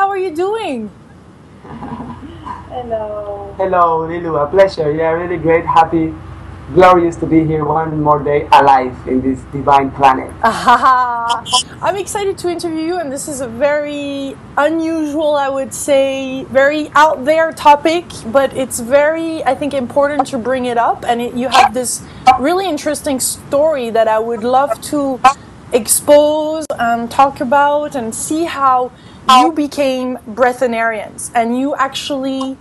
how are you doing? Hello. Hello, Lilu. A pleasure. Yeah, really great, happy, glorious to be here one more day alive in this divine planet. I'm excited to interview you, and this is a very unusual, I would say, very out there topic, but it's very, I think, important to bring it up. And you have this really interesting story that I would love to expose and talk about and see how you became breatharians. And you actually...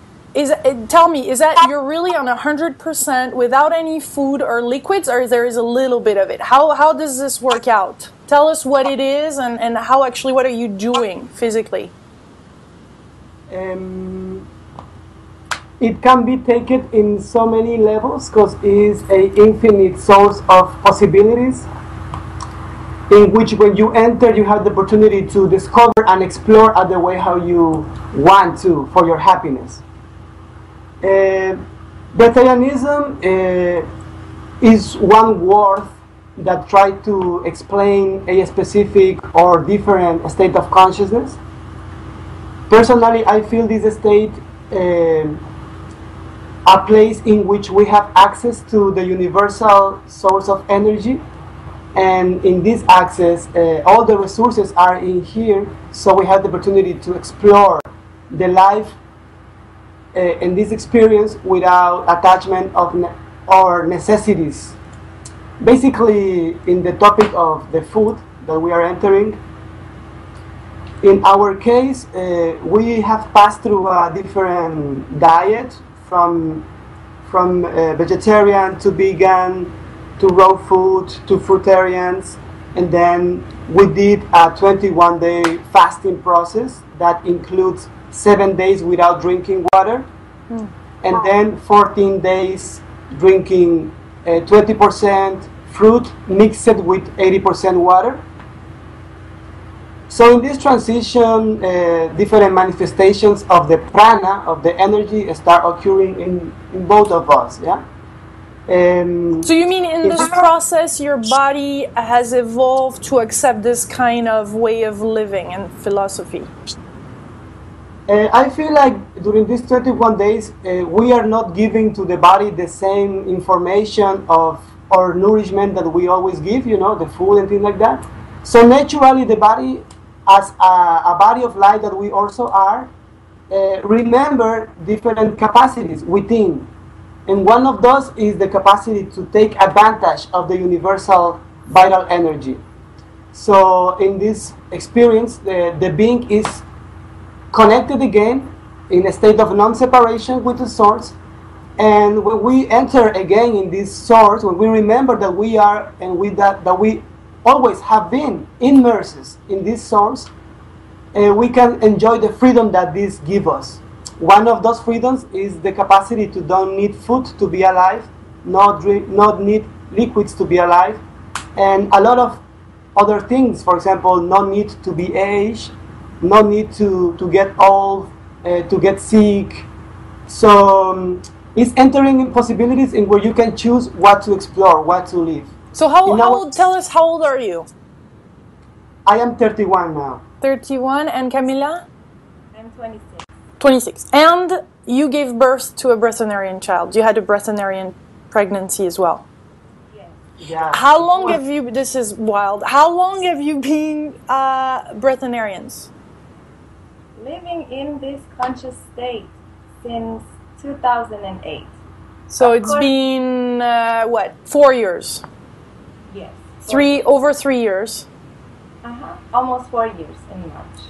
tell me, is that you're really on 100% without any food or liquids, or there is a little bit of it? How does this work out? Tell us what it is and how actually, what are you doing physically? It can be taken in so many levels because it is an infinite source of possibilities in which when you enter you have the opportunity to discover and explore other way how you want to for your happiness. Breatharianism is one word that tries to explain a specific or different state of consciousness. Personally, I feel this state a place in which we have access to the universal source of energy, and in this access, all the resources are in here, so we have the opportunity to explore the life in this experience without attachment of or necessities. Basically, in the topic of the food that we are entering, in our case, we have passed through a different diet from vegetarian to vegan to raw food to fruitarians, and then we did a 21-day fasting process that includes 7 days without drinking water, and then 14 days drinking 20% fruit mixed with 80% water. So in this transition, different manifestations of the prana, of the energy, start occurring in both of us. Yeah. So you mean in this process your body has evolved to accept this kind of way of living and philosophy? I feel like during these 21 days, we are not giving to the body the same information of or nourishment that we always give, you know, the food and things like that. So naturally, the body, as a body of light that we also are, remember different capacities within. And one of those is the capacity to take advantage of the universal vital energy. So in this experience, the being is connected again in a state of non-separation with the source, and when we enter again in this source, when we remember that we are and that we always have been immersed in this source, we can enjoy the freedom that this gives us. One of those freedoms is the capacity to don't need food to be alive, not need liquids to be alive, and a lot of other things. For example, no need to be aged, no need to get old, to get sick. So it's entering in possibilities in where you can choose what to explore, what to live. So tell us, how old are you? I am 31 now. 31, and Camila? I'm 26. 26. And you gave birth to a breatharian child. You had a breatharian pregnancy as well. Yes. Yeah. How long have you, this is wild, how long have you been breatharians? Living in this conscious state since 2008. So it's been, what, 4 years? Yes. Over 3 years. Almost 4 years in March.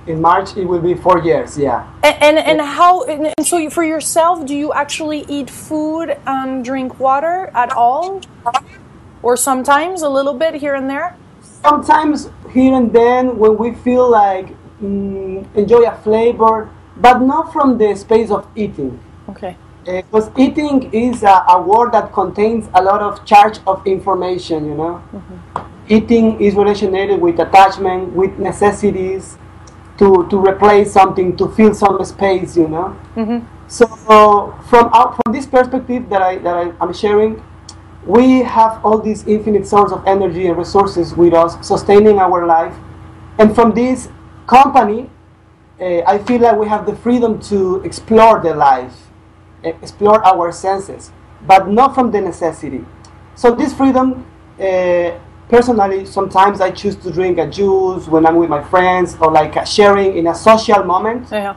In March, it will be 4 years, yeah. And how, and so for yourself, do you actually eat food and drink water at all? Or sometimes a little bit here and there? Sometimes here and then when we feel like enjoy a flavor, but not from the space of eating. Okay. Because eating is a word that contains a lot of charge of information, you know. Eating is related with attachment, with necessities, to replace something, to fill some space, you know. So from this perspective that I'm sharing, we have all this infinite source of energy and resources with us, sustaining our life. And from this company, I feel like we have the freedom to explore the life, explore our senses, but not from the necessity. So this freedom, personally, sometimes I choose to drink a juice when I'm with my friends, or like sharing in a social moment. Yeah.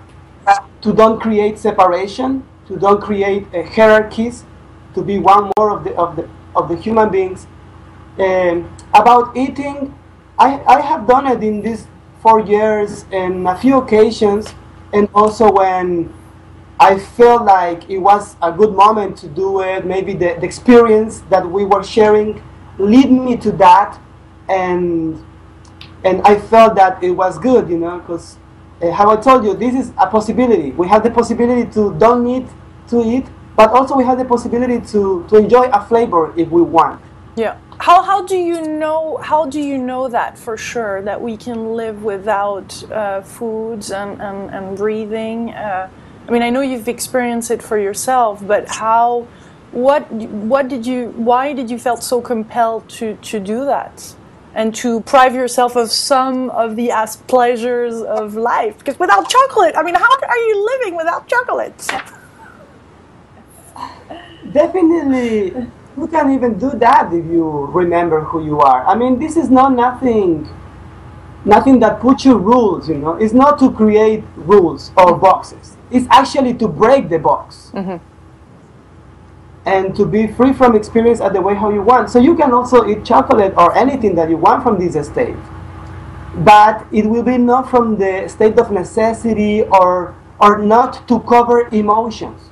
To don't create separation, to don't create hierarchies, to be one more of the human beings. About eating, I have done it in these 4 years in a few occasions, and also when I felt like it was a good moment to do it. Maybe the experience that we were sharing lead me to that, and I felt that it was good, you know, because how I told you, this is a possibility. We have the possibility to don't need to eat, but also we have the possibility to enjoy a flavor if we want. Yeah. How do you know that for sure, that we can live without foods and breathing? I mean, I know you've experienced it for yourself, but why did you felt so compelled to do that and to deprive yourself of some of the pleasures of life? Because without chocolate, I mean, how are you living without chocolate? Definitely, you can even do that if you remember who you are. I mean, this is not nothing that puts you rules, you know. It's not to create rules or boxes. It's actually to break the box. Mm-hmm. And to be free from experience at the way how you want. So you can also eat chocolate or anything that you want from this state. But it will be not from the state of necessity or not to cover emotions.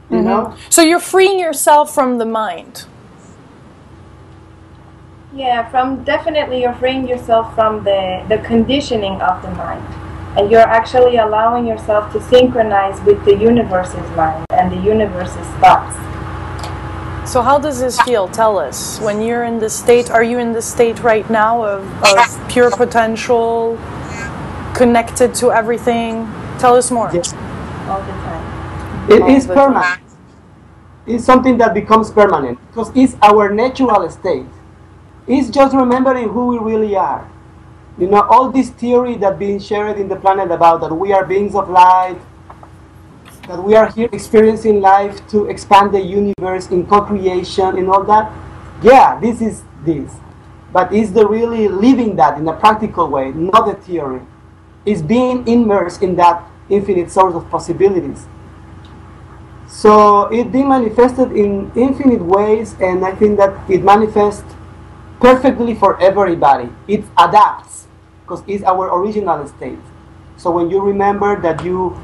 You know? So you're freeing yourself from the mind. Yeah, definitely you're freeing yourself from the conditioning of the mind. And you're actually allowing yourself to synchronize with the universe's mind and the universe's thoughts. So how does this feel? Tell us. When you're in this state, are you in the state right now of pure potential, connected to everything? Tell us more. Yes. All the time. It is permanent. It's something that becomes permanent because it's our natural state. It's just remembering who we really are. You know, all this theory that being shared in the planet about that we are beings of light, that we are here experiencing life to expand the universe in co-creation and all that. Yeah, this is this. But it's the really living that in a practical way, not a theory. It's being immersed in that infinite source of possibilities. So it being manifested in infinite ways, and I think that it manifests perfectly for everybody. It adapts because it's our original state. So when you remember that you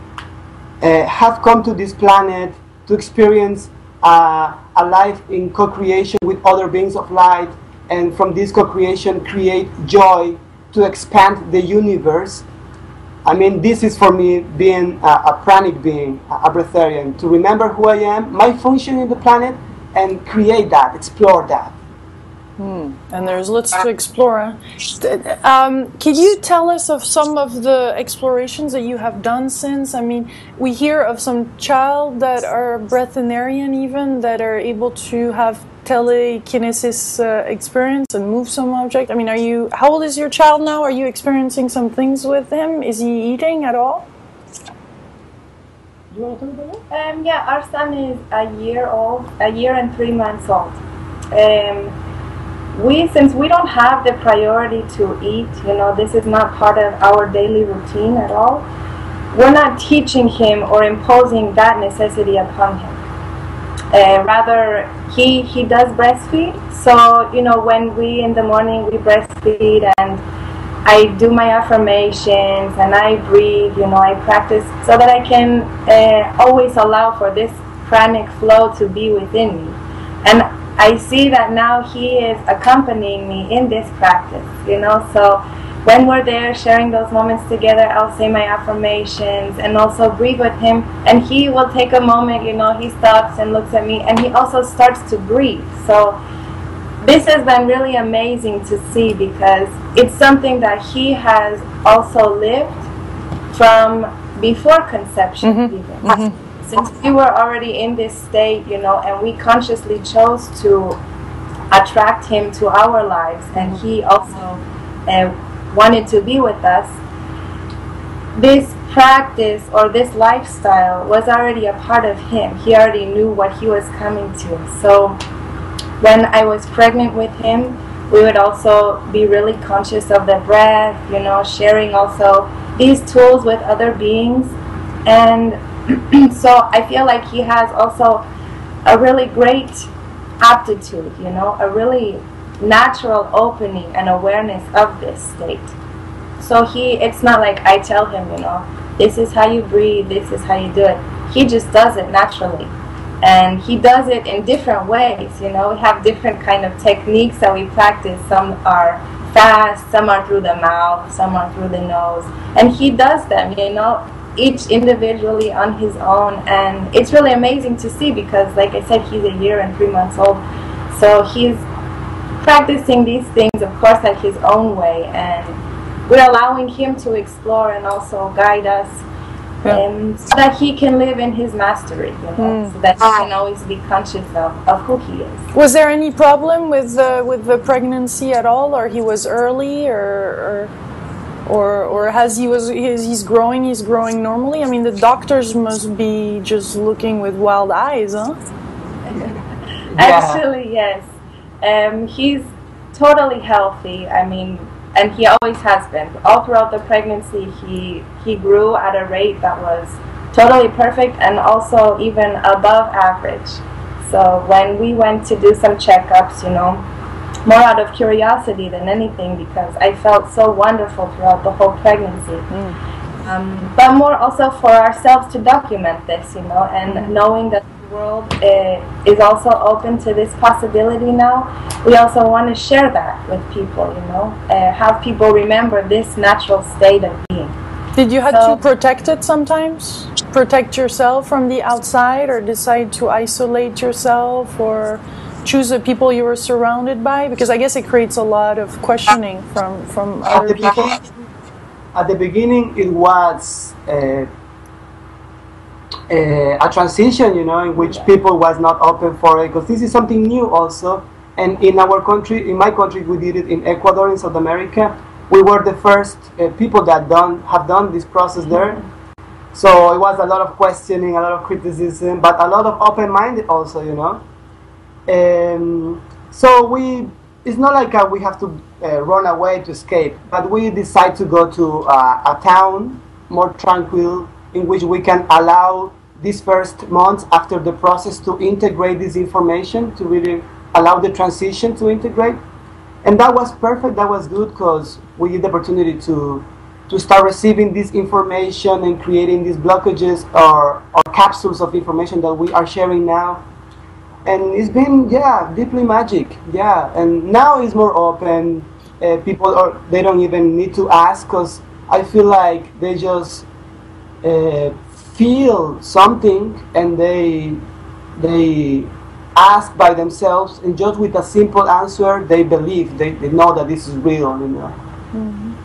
have come to this planet to experience a life in co-creation with other beings of light, and from this co-creation create joy to expand the universe. I mean, this is for me being a pranic being, a breatharian, to remember who I am, my function in the planet, and create that, explore that. And there's lots to explore. Can you tell us of some of the explorations that you have done since? I mean, we hear of some child that are breatharian even, that are able to have telekinesis experience and move some object. I mean, how old is your child now? Are you experiencing some things with him? Is he eating at all? Do you want to talk about that? Yeah, our son is a year and 3 months old. Since we don't have the priority to eat, you know, this is not part of our daily routine at all. We're not teaching him or imposing that necessity upon him. Rather, he does breastfeed. So, you know, when in the morning we breastfeed, and I do my affirmations and I breathe, you know, I practice so that I can always allow for this pranic flow to be within me. And I see that now he is accompanying me in this practice, you know, so when we're there sharing those moments together, I'll say my affirmations and also breathe with him, and he will take a moment, you know, he stops and looks at me, and he also starts to breathe. So this has been really amazing to see, because it's something that he has also lived from before conception even. Since we were already in this state, you know, and we consciously chose to attract him to our lives, and he also wanted to be with us, this practice or this lifestyle was already a part of him. He already knew what he was coming to. So when I was pregnant with him, we would also be really conscious of the breath, you know, sharing also these tools with other beings. And so I feel like he has also a really great aptitude, you know, a really natural opening and awareness of this state. So it's not like I tell him, you know, this is how you breathe, this is how you do it. He just does it naturally. And he does it in different ways, you know. We have different kind of techniques that we practice. Some are fast, some are through the mouth, some are through the nose. And he does them, you know, each individually on his own. And it's really amazing to see because, like I said, he's 1 year and 3 months old. So he's practicing these things, of course, at his own way. And we're allowing him to explore and also guide us. So that he can live in his mastery, you know, so that he can always be conscious of who he is. Was there any problem with the pregnancy at all, or he was early, or as he's growing normally? I mean, the doctors must be just looking with wild eyes, huh? Actually, yes. He's totally healthy. I mean, and he always has been. All throughout the pregnancy, he grew at a rate that was totally perfect and also even above average. So when we went to do some checkups, you know, more out of curiosity than anything, because I felt so wonderful throughout the whole pregnancy. But more also for ourselves to document this, you know, and knowing that the world is also open to this possibility now. We also want to share that with people, you know, have people remember this natural state of being. Did you have to protect it sometimes? Protect yourself from the outside, or decide to isolate yourself, or choose the people you were surrounded by? Because I guess it creates a lot of questioning from other people. At the beginning, it was a transition, you know, in which people was not open for it, because this is something new also. And in our country, in my country, we did it in Ecuador, in South America. We were the first people that have done this process there. So it was a lot of questioning, a lot of criticism, but a lot of open-minded also, you know. So it's not like we have to run away to escape, but we decide to go to a town more tranquil, in which we can allow these first months after the process to integrate this information, to really allow the transition to integrate. And that was perfect, that was good, because we get the opportunity to start receiving this information and creating these blockages or capsules of information that we are sharing now. And it's been, deeply magic, and now it's more open. People they don't even need to ask, because I feel like they just feel something and they ask by themselves, and just with a simple answer they believe, they know that this is real, you know.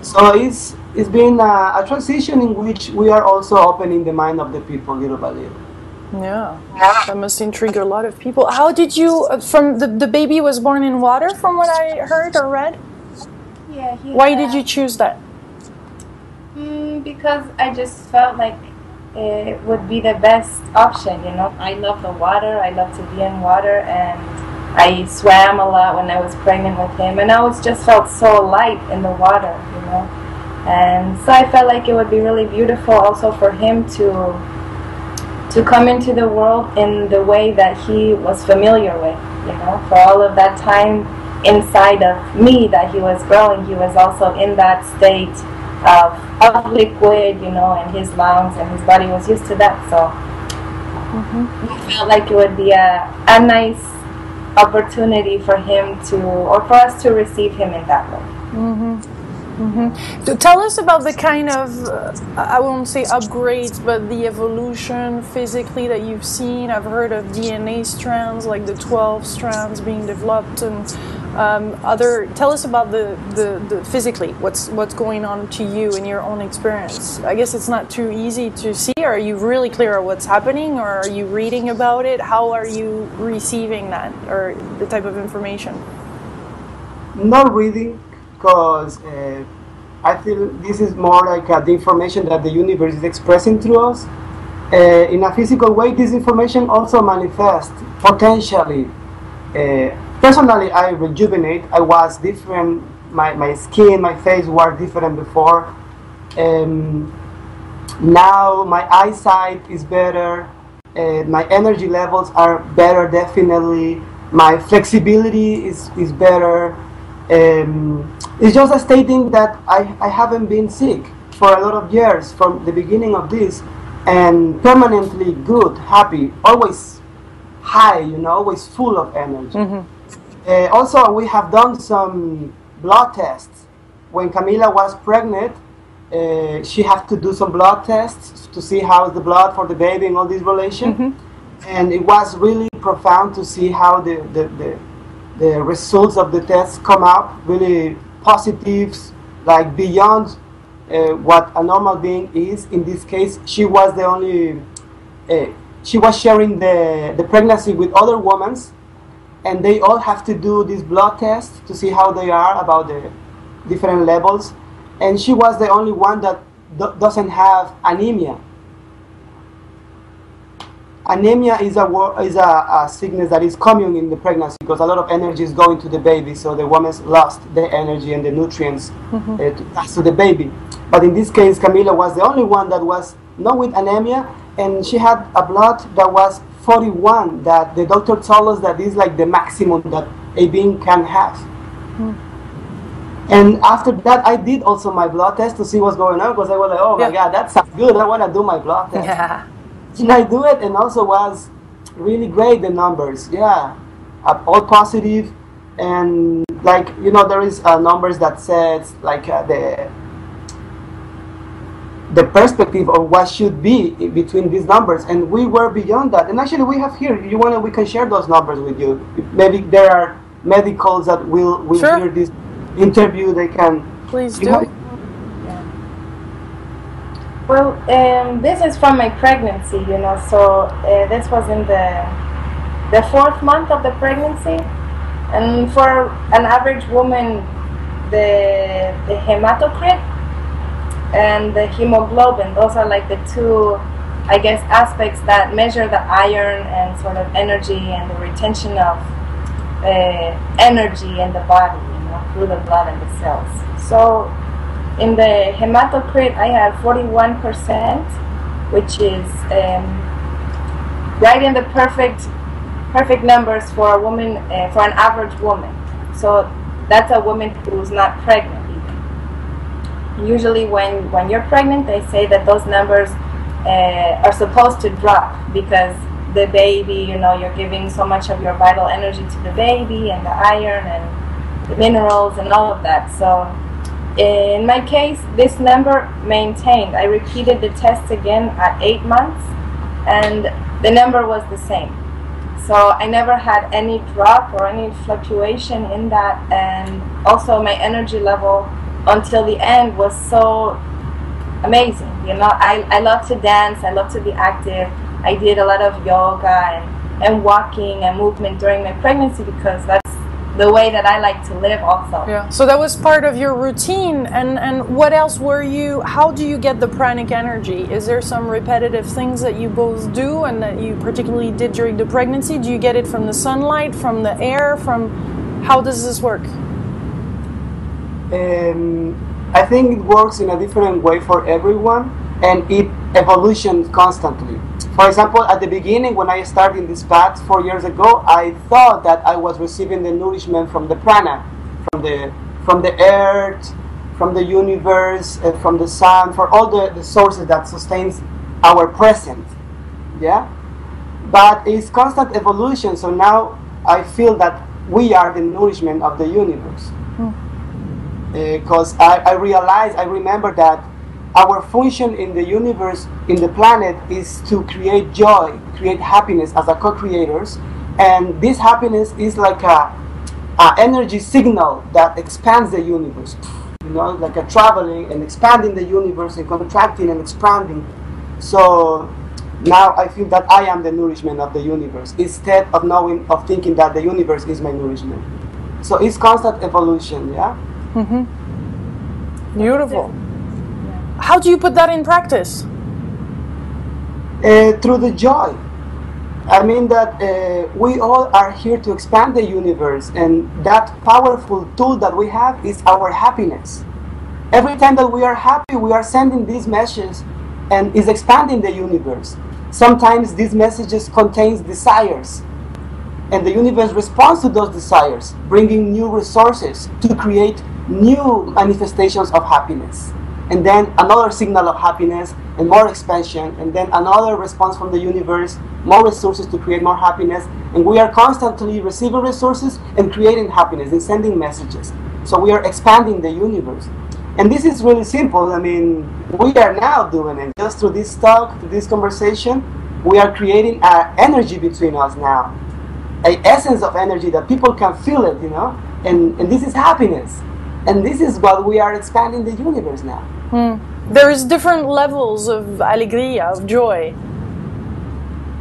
So it's been a transition in which we are also opening the mind of the people little by little. Yeah, that must intrigue a lot of people. How did you, from the baby was born in water, from what I heard or read? Yeah. Why did you choose that? Because I just felt like it would be the best option, you know. I love the water, I love to be in water, and I swam a lot when I was pregnant with him, and I always just felt so light in the water, you know. And so I felt like it would be really beautiful also for him to come into the world in the way that he was familiar with, you know. For all of that time inside of me that he was growing, he was also in that state of liquid, you know, in his lungs, and his body was used to that. So I felt like it would be a nice opportunity for him or for us to receive him in that way. So tell us about the kind of, I won't say upgrades, but the evolution physically that you've seen. I've heard of DNA strands, like the 12 strands being developed, and tell us about the physically, what's going on to you in your own experience. I guess it's not too easy to see. Are you really clear on what's happening, or are you reading about it? How are you receiving that, or the type of information? Not reading, because I feel this is more like the information that the universe is expressing through us. In a physical way, this information also manifests potentially. Personally, I rejuvenate. I was different. My skin, my face were different before. Now my eyesight is better. My energy levels are better, definitely. My flexibility is better. It's just a stating that I haven't been sick for a lot of years from the beginning of this, and permanently good, happy, always high, you know, always full of energy. Also, we have done some blood tests. When Camila was pregnant, she had to do some blood tests to see how is the blood for the baby and all this relation. And it was really profound to see how the results of the tests come up, really positives, like beyond what a normal being is. In this case, she was the only, she was sharing the pregnancy with other women, and they all have to do this blood test to see how they are about the different levels. And she was the only one that doesn't have anemia. Anemia is a sickness that is common in the pregnancy because a lot of energy is going to the baby, so the woman's lost the energy and the nutrients to pass to the baby. But in this case, Camila was the only one that was not with anemia, and she had a blood that was 41, that the doctor told us that is like the maximum that a being can have. And after that, I did also my blood test to see what's going on, because I was like, oh my God, that sounds good, I want to do my blood test. And I do it, and also was really great, the numbers, all positive. And like, you know, there is numbers that says like the perspective of what should be between these numbers, and we were beyond that. And actually we have here, you want to, we can share those numbers with you. Maybe there are medicals that will hear this interview, they can. Please do. Well, this is from my pregnancy, you know, so this was in the 4th month of the pregnancy. And for an average woman, the hematocrit and the hemoglobin, those are like the two, I guess, aspects that measure the iron and sort of energy and the retention of energy in the body, you know, through the blood and the cells. So in the hematocrit, I had 41%, which is right in the perfect numbers for a woman, for an average woman. So that's a woman who's not pregnant even. Usually when you're pregnant, they say that those numbers are supposed to drop because the baby, you know, you're giving so much of your vital energy to the baby and the iron and the minerals and all of that. So in my case, this number maintained. I repeated the test again at 8 months, and the number was the same. So I never had any drop or any fluctuation in that, and also my energy level until the end was so amazing. You know, I love to dance, I love to be active. I did a lot of yoga and walking and movement during my pregnancy because that's the way that I like to live also. Yeah. So that was part of your routine. And what else were you, how do you get the pranic energy? Is there some repetitive things that you both do and that you particularly did during the pregnancy? Do you get it from the sunlight, from the air, from, how does this work? I think it works in a different way for everyone, and it evolutions constantly. For example, at the beginning, when I started this path 4 years ago, I thought that I was receiving the nourishment from the prana, from the earth, from the universe, from the sun, for all the sources that sustains our present. Yeah, but it's constant evolution. So now I feel that we are the nourishment of the universe. Because I remember that our function in the universe, in the planet, is to create joy, create happiness as a co-creators. And this happiness is like a energy signal that expands the universe. You know, like a traveling and expanding the universe and contracting and expanding. So now I feel that I am the nourishment of the universe, instead of thinking that the universe is my nourishment. So it's constant evolution, yeah? Beautiful. How do you put that in practice? Through the joy. I mean that we all are here to expand the universe, and that powerful tool that we have is our happiness. Every time that we are happy, we are sending these messages and is expanding the universe. Sometimes these messages contains desires, and the universe responds to those desires, bringing new resources to create new manifestations of happiness. And then another signal of happiness and more expansion, and then another response from the universe, more resources to create more happiness. And we are constantly receiving resources and creating happiness and sending messages. So we are expanding the universe. And this is really simple. I mean, we are now doing it. Just through this talk, through this conversation, we are creating an energy between us now. An essence of energy that people can feel it, you know? And this is happiness. And this is what we are expanding the universe now. There is different levels of alegría, of joy.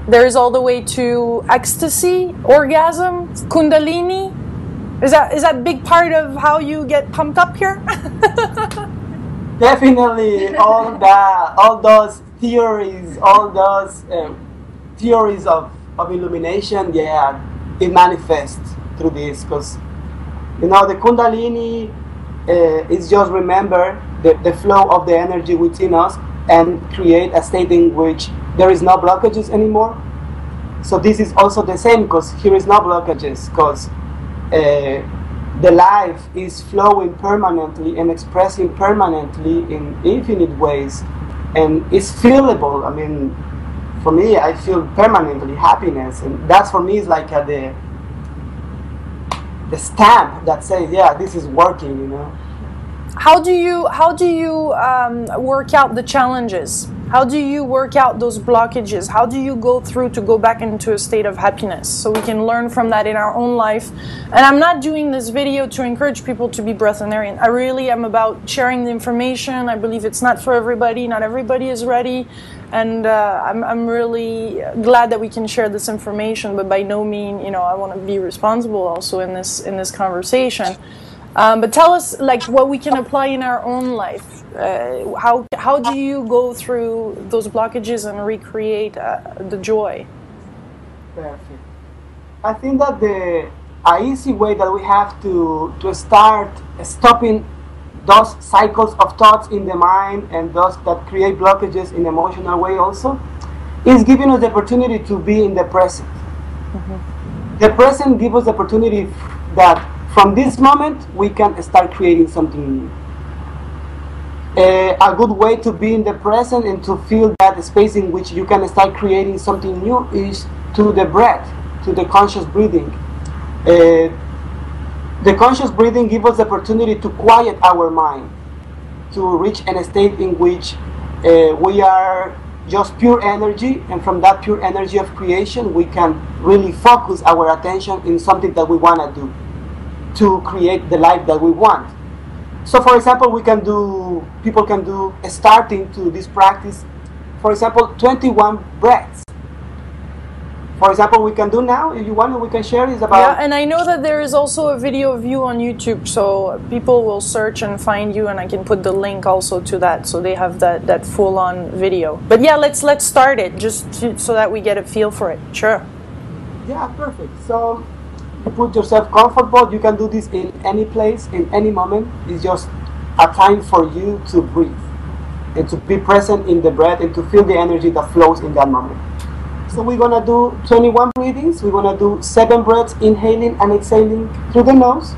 There is all the way to ecstasy, orgasm, kundalini. Is that a big part of how you get pumped up here? Definitely, all those theories, theories of illumination, yeah, it manifests through this, because you know the kundalini is just remember the flow of the energy within us and create a state in which there is no blockages anymore. So this is also the same, because here is no blockages, because the life is flowing permanently and expressing permanently in infinite ways, and it's feelable. I mean, for me, I feel permanently happiness, and that for me is like the stamp that says, yeah, this is working, you know. How do you work out the challenges? How do you work out those blockages? How do you go through to go back into a state of happiness so we can learn from that in our own life? And I'm not doing this video to encourage people to be breatharian. I really am about sharing the information. I believe it's not for everybody. Not everybody is ready. And I'm really glad that we can share this information, but by no means, you know, I want to be responsible also in this conversation. But tell us, like, what we can apply in our own life. How do you go through those blockages and recreate the joy? Perfect. I think that a easy way that we have to start stopping those cycles of thoughts in the mind and those that create blockages in emotional way also is giving us the opportunity to be in the present. Mm-hmm. The present gives us the opportunity that from this moment we can start creating something new. A good way to be in the present and to feel that space in which you can start creating something new is to the breath, to the conscious breathing. The conscious breathing gives us the opportunity to quiet our mind, to reach a state in which we are just pure energy, and from that pure energy of creation we can really focus our attention in something that we want to do to create the life that we want. So for example, people can do, starting to this practice, for example, 21 breaths. For example, we can do now, if you want, we can share this about... Yeah, and I know that there is also a video of you on YouTube, so people will search and find you, and I can put the link also to that, so they have that full-on video. But yeah, let's start it, so that we get a feel for it. Sure. Yeah, perfect. So you put yourself comfortable. You can do this in any place, in any moment. It's just a time for you to breathe and to be present in the breath and to feel the energy that flows in that moment. So we're going to do 21 breathings. We're going to do 7 breaths, inhaling and exhaling through the nose.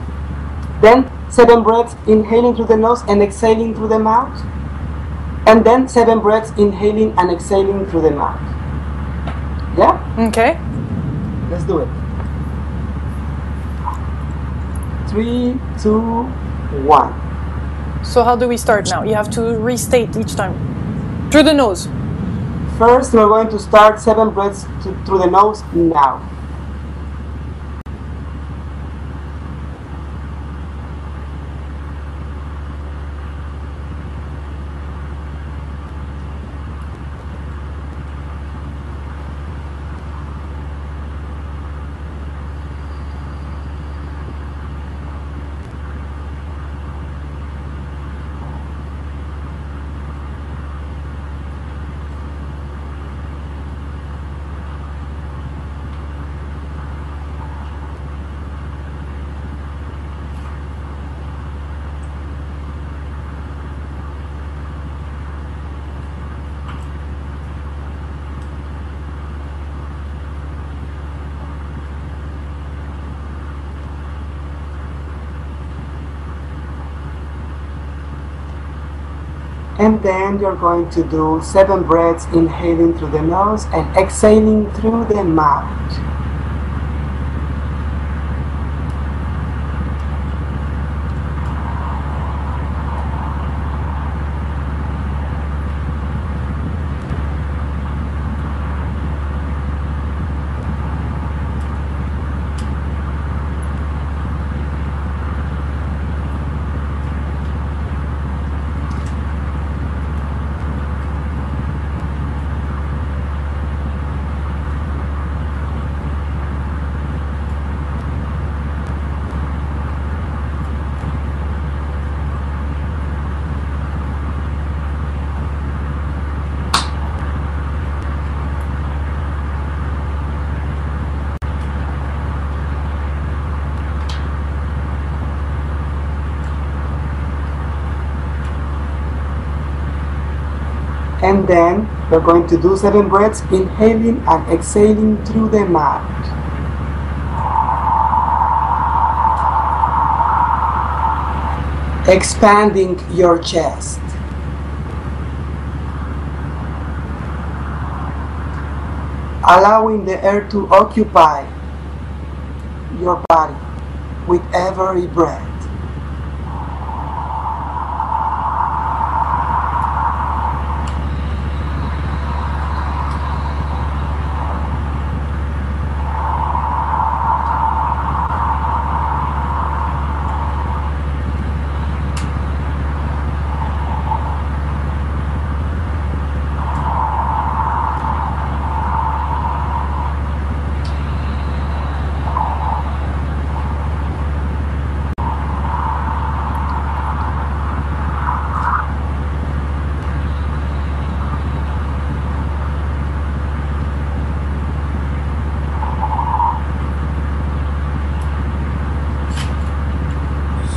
Then 7 breaths, inhaling through the nose and exhaling through the mouth. And then 7 breaths, inhaling and exhaling through the mouth. Yeah? Okay. Let's do it. 3, 2, 1. So how do we start now? You have to restate each time. Through the nose. First, we're going to start 7 breaths through the nose now. And then you're going to do 7 breaths, inhaling through the nose and exhaling through the mouth. And then we're going to do 7 breaths, inhaling and exhaling through the mouth. Expanding your chest. Allowing the air to occupy your body with every breath.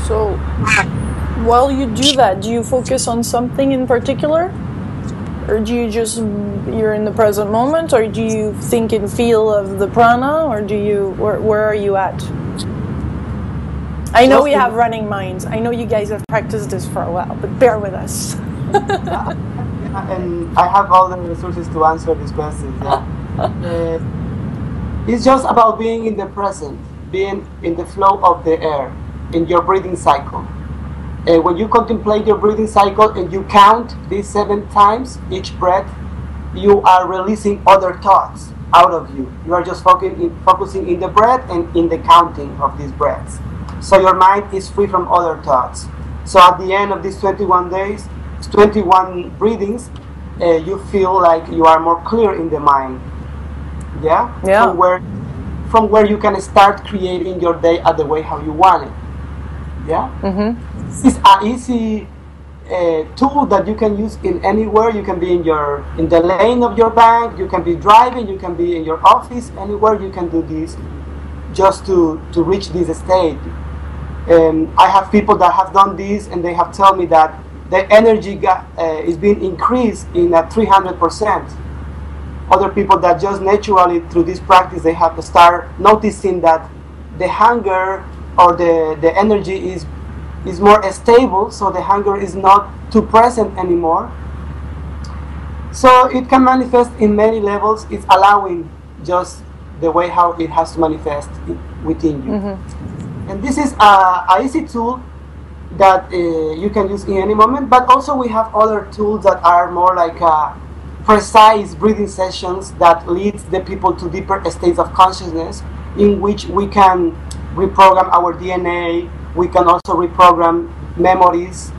So, while you do that, do you focus on something in particular? Or do you just, you're in the present moment? Or do you think and feel of the prana? Or do you, where are you at? I know we have running minds. I know you guys have practiced this for a while, but bear with us. And I have all the resources to answer these questions. Yeah. It's just about being in the present, being in the flow of the air, in your breathing cycle. When you contemplate your breathing cycle and you count these 7 times each breath, you are releasing other thoughts out of you. You are just focusing in the breath and in the counting of these breaths. So your mind is free from other thoughts. So at the end of these 21 days, 21 breathings, you feel like you are more clear in the mind. Yeah? From where you can start creating your day at the way how you want it. Yeah? Mm-hmm. It's an easy tool that you can use in anywhere. You can be in the lane of your bank, you can be driving, you can be in your office, anywhere you can do this just to reach this state. I have people that have done this and they have told me that the energy is being increased in 300%. Other people that just naturally through this practice they have to start noticing that the hunger or the energy is more stable, so the hunger is not too present anymore. So it can manifest in many levels. It's allowing just the way how it has to manifest within you. Mm-hmm. And this is an easy tool that you can use in any moment, but also we have other tools that are more like precise breathing sessions that leads the people to deeper states of consciousness in which we can reprogram our DNA, we can also reprogram memories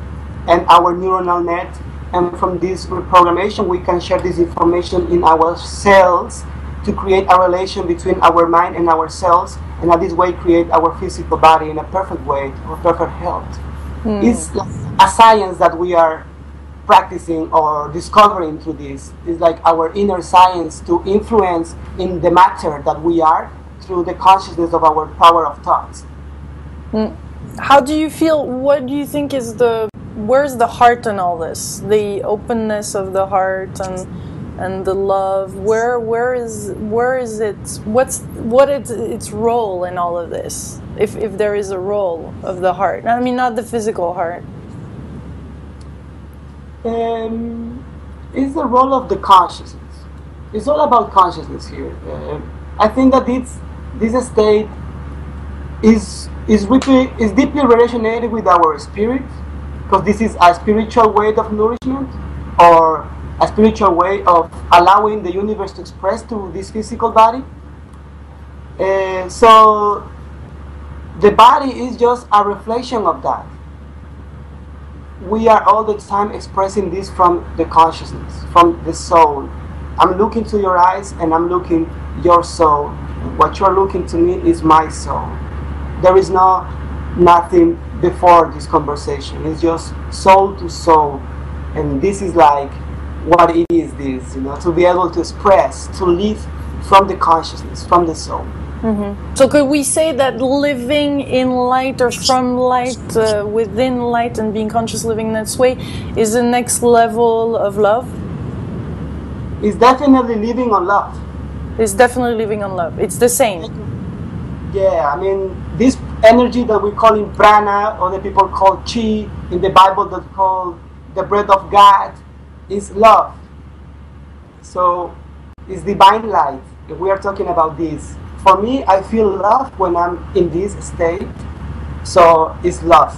and our neuronal net, and from this reprogrammation we can share this information in our cells to create a relation between our mind and our cells, and in this way create our physical body in a perfect way, for perfect health. It's like a science that we are practicing or discovering through this. It's like our inner science to influence in the matter that we are through the consciousness of our power of thoughts. How do you feel? What do you think is where's the heart in all this? The openness of the heart and the love. Where is it? What is its role in all of this? If there is a role of the heart, I mean, not the physical heart. It's the role of the consciousness. It's all about consciousness here. I think that this state is deeply related with our spirit, because this is a spiritual way of nourishment, or a spiritual way of allowing the universe to express to this physical body. So the body is just a reflection of that. We are all the time expressing this from the consciousness, from the soul. I'm looking to your eyes and I'm looking your soul. What you're looking to me is my soul. There is nothing before this conversation. It's just soul to soul. And this is like what it is, this, to be able to express, to live from the consciousness, from the soul. Mm-hmm. So could we say that living in light or from light, within light, and being conscious living that way is the next level of love? It's definitely living on love. It's definitely living on love. It's the same. Yeah, I mean, this energy that we call in prana, other people call chi, in the Bible that's called the breath of God, is love. So it's divine light. If we are talking about this, for me, I feel love when I'm in this state. So it's love.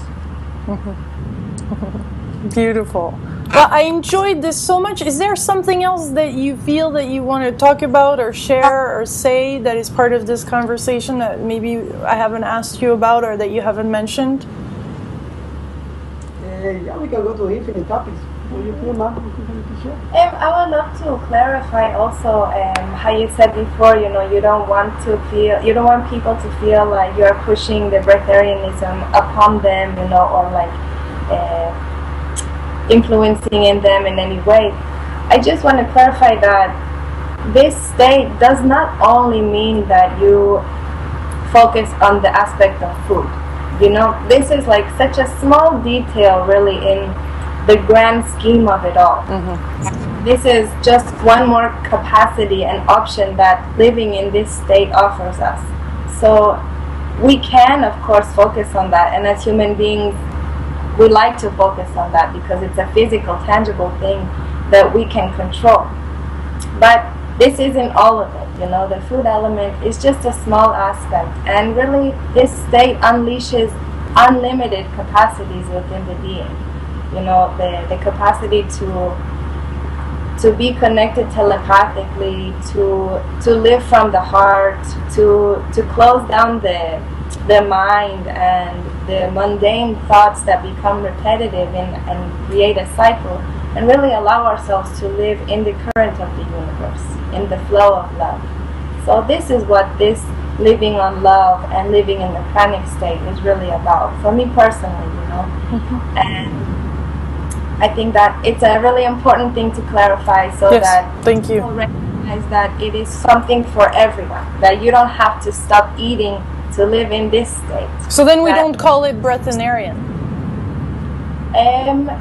Beautiful. Well, I enjoyed this so much. Is there something else that you feel that you want to talk about or share or say that is part of this conversation that maybe I haven't asked you about or that you haven't mentioned? Yeah, we can go to infinite topics. What do you feel, Mom? I would love to clarify also how you said before, you don't want people to feel like you're pushing the breatharianism upon them, or like influencing in them in any way. I just want to clarify that this state does not only mean that you focus on the aspect of food. This is like such a small detail really in the grand scheme of it all. Mm-hmm. This is just one more capacity and option that living in this state offers us. So we can, of course, focus on that, and as human beings, we like to focus on that because it's a physical, tangible thing that we can control. But this isn't all of it, the food element is just a small aspect, and really this state unleashes unlimited capacities within the being. The capacity to be connected telepathically, to live from the heart, to close down the mind and the mundane thoughts that become repetitive and create a cycle, and really allow ourselves to live in the current of the universe, in the flow of love. So this is what this living on love and living in the pranic state is really about, for me personally, Mm-hmm. And I think that it's a really important thing to clarify, so that thank you. People recognize that it is something for everyone, that you don't have to stop eating to live in this state. So then we don't call it breatharian.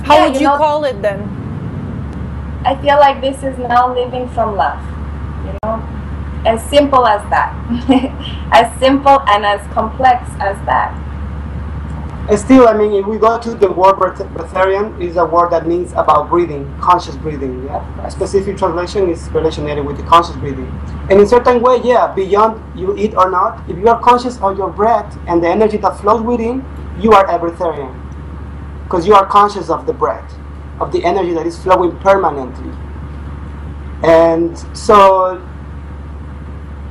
How would you call it then? I feel like this is now living from love. As simple as that. As simple and as complex as that. Still, I mean, if we go to the word breatharian, is a word that means about breathing, conscious breathing. Yeah, a specific translation is related with the conscious breathing. And in a certain way, beyond you eat or not, if you are conscious of your breath and the energy that flows within, you are a breatharian, because you are conscious of the breath, of the energy that is flowing permanently. And so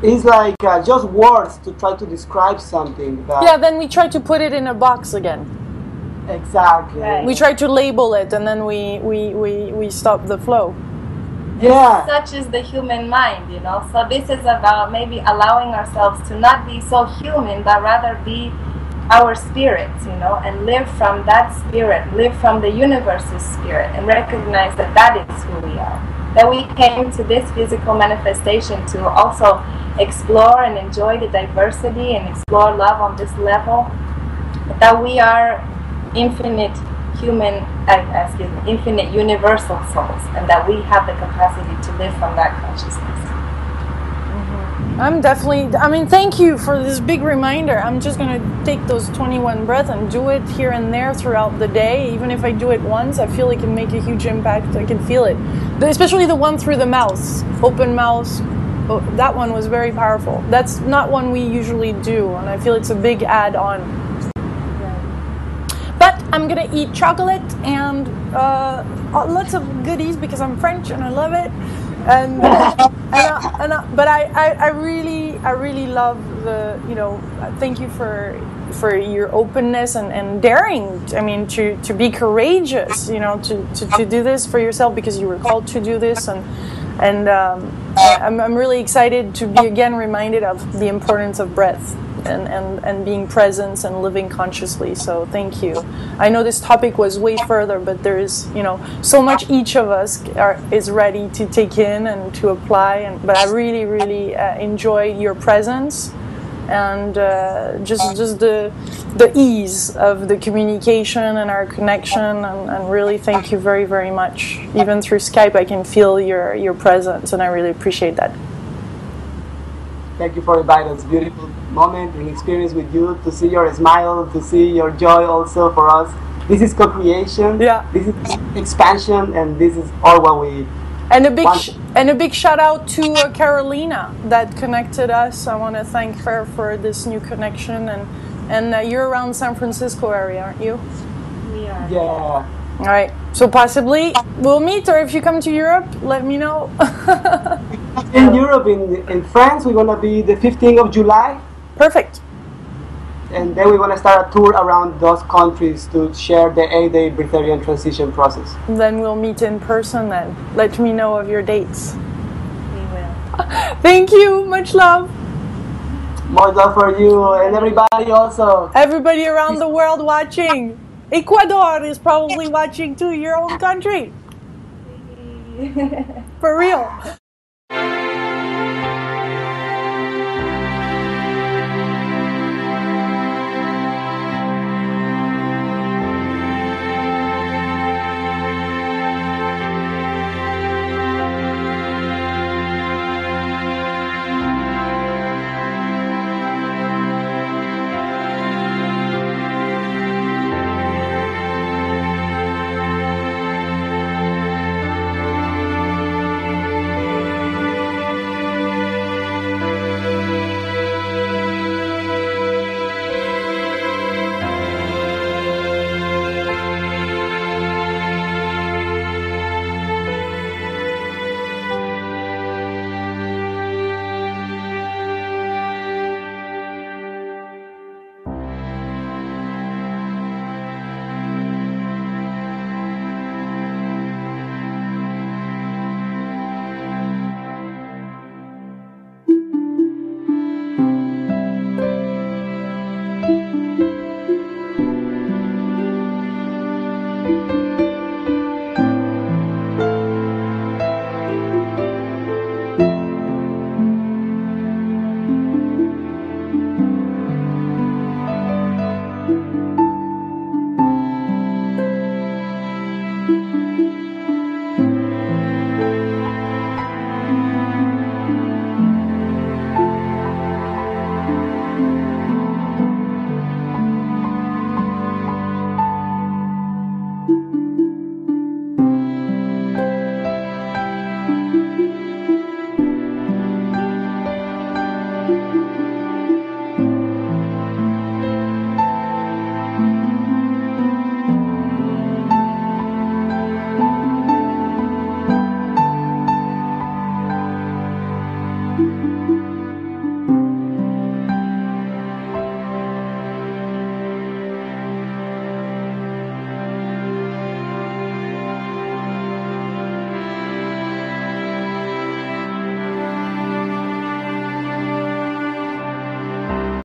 it's like just words to try to describe something. Then we try to put it in a box again. Exactly. Right. We try to label it, and then we stop the flow. Yeah. Such is the human mind, So this is about maybe allowing ourselves to not be so human, but rather be our spirits, and live from that spirit, live from the universe's spirit, and recognize that that is who we are. That we came to this physical manifestation to also explore and enjoy the diversity and explore love on this level. That we are infinite infinite universal souls, and that we have the capacity to live from that consciousness. Mm-hmm. I'm definitely, I mean, thank you for this big reminder. I'm just going to take those 21 breaths and do it here and there throughout the day. Even if I do it once, I feel it can make a huge impact. I can feel it. Especially the one through the mouth, open mouth. Oh, that one was very powerful. That's not one we usually do, and I feel it's a big add-on. But I'm going to eat chocolate and lots of goodies because I'm French and I love it. But I really love the, you know, thank you for your openness and daring. I mean, to be courageous, you know, to do this for yourself because you were called to do this, and I'm really excited to be again reminded of the importance of breath and being present and living consciously. So thank you. I know this topic was way further, but there is, you know, so much each of us is ready to take in and to apply. But I really enjoy your presence and just the ease of the communication and our connection, and really thank you very much. Even through Skype, I can feel your presence, and I really appreciate that. Thank you for inviting us. Beautiful moment and experience with you, to see your smile, to see your joy also for us. This is co-creation. Yeah. This is expansion, and this is all what we and a big shout out to Carolina that connected us. I want to thank her for this new connection, and you're around San Francisco area, aren't you? We are. Yeah. All right. So possibly we'll meet, or if you come to Europe, let me know. In Europe, in France, we're gonna be the 15th of July. Perfect. And then we're gonna start a tour around those countries to share the 8-day breatharian transition process. Then we'll meet in person then. Let me know of your dates. We will. Thank you. Much love. More love for you and everybody also. Everybody around the world watching. Ecuador is probably watching too, your own country. For real.